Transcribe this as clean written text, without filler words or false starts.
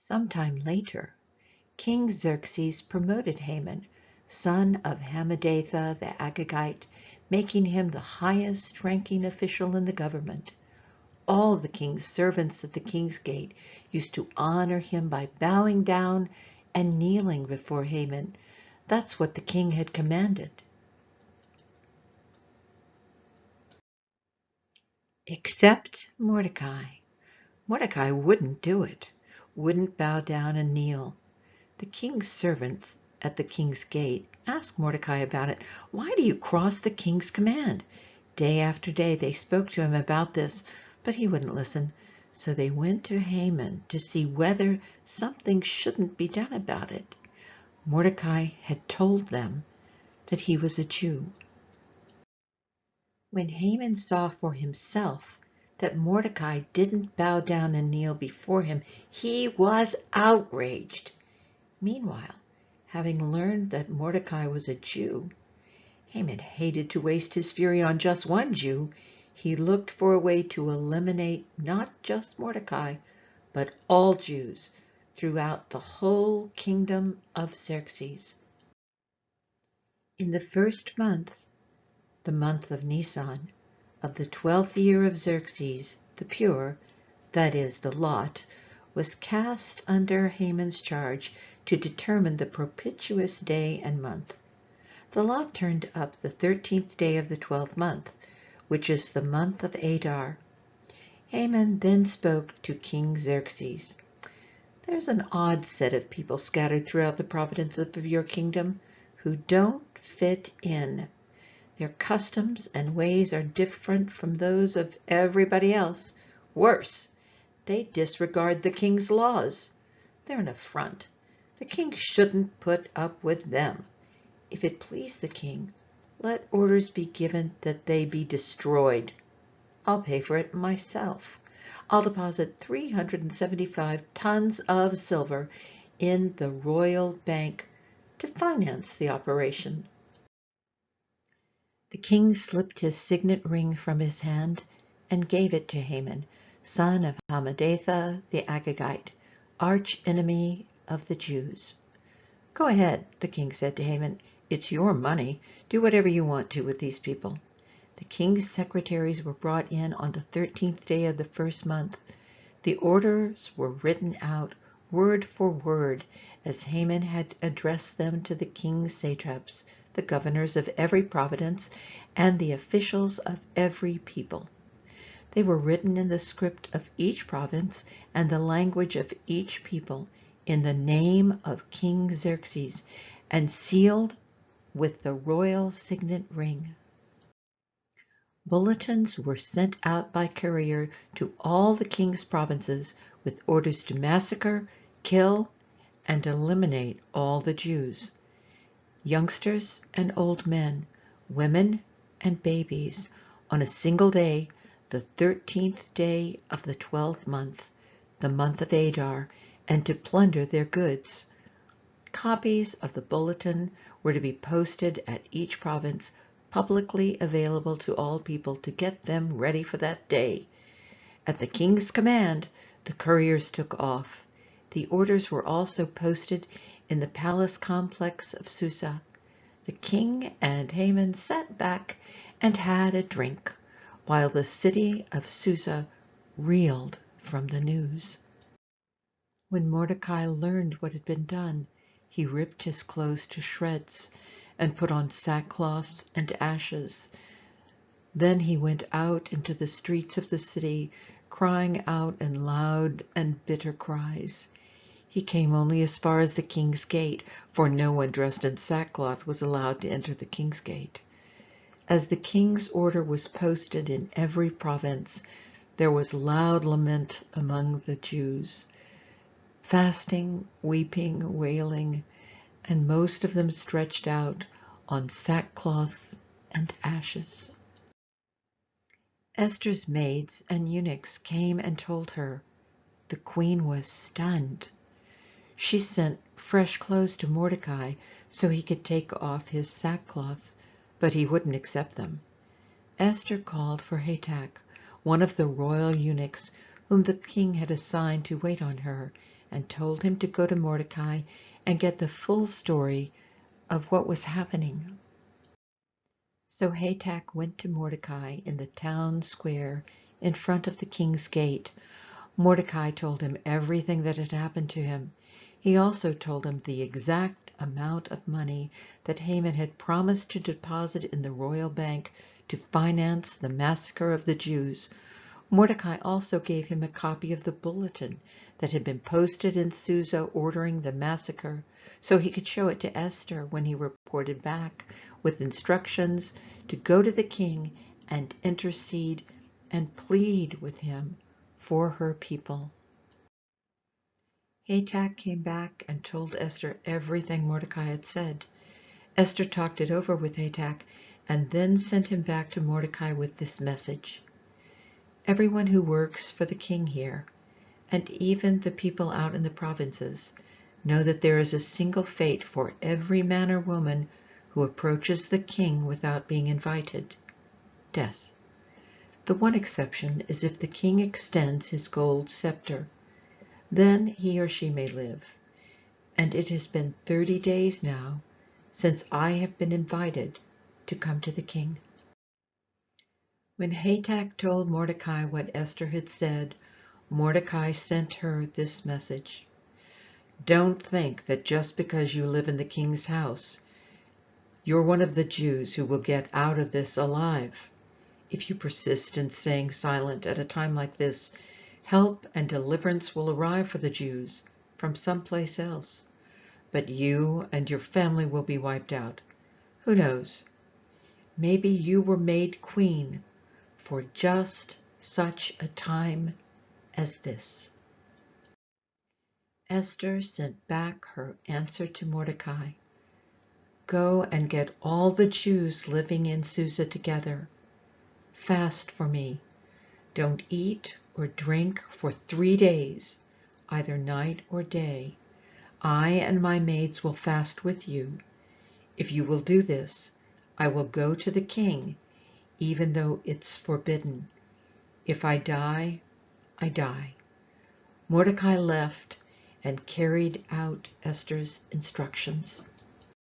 Sometime later, King Xerxes promoted Haman, son of Hammedatha the Agagite, making him the highest-ranking official in the government. All the king's servants at the king's gate used to honor him by bowing down and kneeling before Haman. That's what the king had commanded. Except Mordecai. Mordecai wouldn't do it, wouldn't bow down and kneel. The king's servants at the king's gate asked Mordecai about it. Why do you cross the king's command? Day after day they spoke to him about this, but he wouldn't listen. So they went to Haman to see whether something shouldn't be done about it. Mordecai had told them that he was a Jew. When Haman saw for himself that Mordecai didn't bow down and kneel before him, he was outraged. Meanwhile, having learned that Mordecai was a Jew, Haman hated to waste his fury on just one Jew. He looked for a way to eliminate not just Mordecai, but all Jews throughout the whole kingdom of Xerxes. In the first month, the month of Nisan, of the 12th year of Xerxes, the pure, that is, the lot, was cast under Haman's charge to determine the propitious day and month. The lot turned up the 13th day of the 12th month, which is the month of Adar. Haman then spoke to King Xerxes. There's an odd set of people scattered throughout the provinces of your kingdom who don't fit in. Their customs and ways are different from those of everybody else. Worse, they disregard the king's laws. They're an affront. The king shouldn't put up with them. If it please the king, let orders be given that they be destroyed. I'll pay for it myself. I'll deposit 375 tons of silver in the royal bank to finance the operation. The king slipped his signet ring from his hand and gave it to Haman, son of Hammedatha the Agagite, arch-enemy of the Jews. Go ahead, the king said to Haman. It's your money. Do whatever you want to with these people. The king's secretaries were brought in on the 13th day of the first month. The orders were written out word for word as Haman had addressed them to the king's satraps, the governors of every province, and the officials of every people. They were written in the script of each province and the language of each people, in the name of King Xerxes, and sealed with the royal signet ring. Bulletins were sent out by courier to all the king's provinces with orders to massacre, kill, and eliminate all the Jews. Youngsters and old men, women and babies, on a single day, the 13th day of the 12th month, the month of Adar, and to plunder their goods. Copies of the bulletin were to be posted at each province, publicly available to all people to get them ready for that day. At the king's command, the couriers took off. The orders were also posted in the palace complex of Susa. The king and Haman sat back and had a drink, while the city of Susa reeled from the news. When Mordecai learned what had been done, he ripped his clothes to shreds and put on sackcloth and ashes. Then he went out into the streets of the city, crying out in loud and bitter cries. He came only as far as the king's gate, for no one dressed in sackcloth was allowed to enter the king's gate. As the king's order was posted in every province, there was loud lament among the Jews, fasting, weeping, wailing, and most of them stretched out on sackcloth and ashes. Esther's maids and eunuchs came and told her. The queen was stunned. She sent fresh clothes to Mordecai so he could take off his sackcloth, but he wouldn't accept them. Esther called for Hatak, one of the royal eunuchs, whom the king had assigned to wait on her, and told him to go to Mordecai and get the full story of what was happening. So Hatak went to Mordecai in the town square in front of the king's gate. Mordecai told him everything that had happened to him. He also told him the exact amount of money that Haman had promised to deposit in the royal bank to finance the massacre of the Jews. Mordecai also gave him a copy of the bulletin that had been posted in Susa ordering the massacre, so he could show it to Esther when he reported back with instructions to go to the king and intercede and plead with him for her people. Hatak came back and told Esther everything Mordecai had said. Esther talked it over with Hatak and then sent him back to Mordecai with this message. Everyone who works for the king here, and even the people out in the provinces, know that there is a single fate for every man or woman who approaches the king without being invited: death. The one exception is if the king extends his gold scepter. Then he or she may live. And it has been 30 days now since I have been invited to come to the king. When Hatak told Mordecai what Esther had said, Mordecai sent her this message. Don't think that just because you live in the king's house, you're one of the Jews who will get out of this alive. If you persist in staying silent at a time like this, help and deliverance will arrive for the Jews from someplace else. But you and your family will be wiped out. Who knows? Maybe you were made queen for just such a time as this. Esther sent back her answer to Mordecai. Go and get all the Jews living in Susa together. Fast for me. Don't eat or drink for 3 days, either night or day. I and my maids will fast with you. If you will do this, I will go to the king, even though it's forbidden. If I die, I die. Mordecai left and carried out Esther's instructions.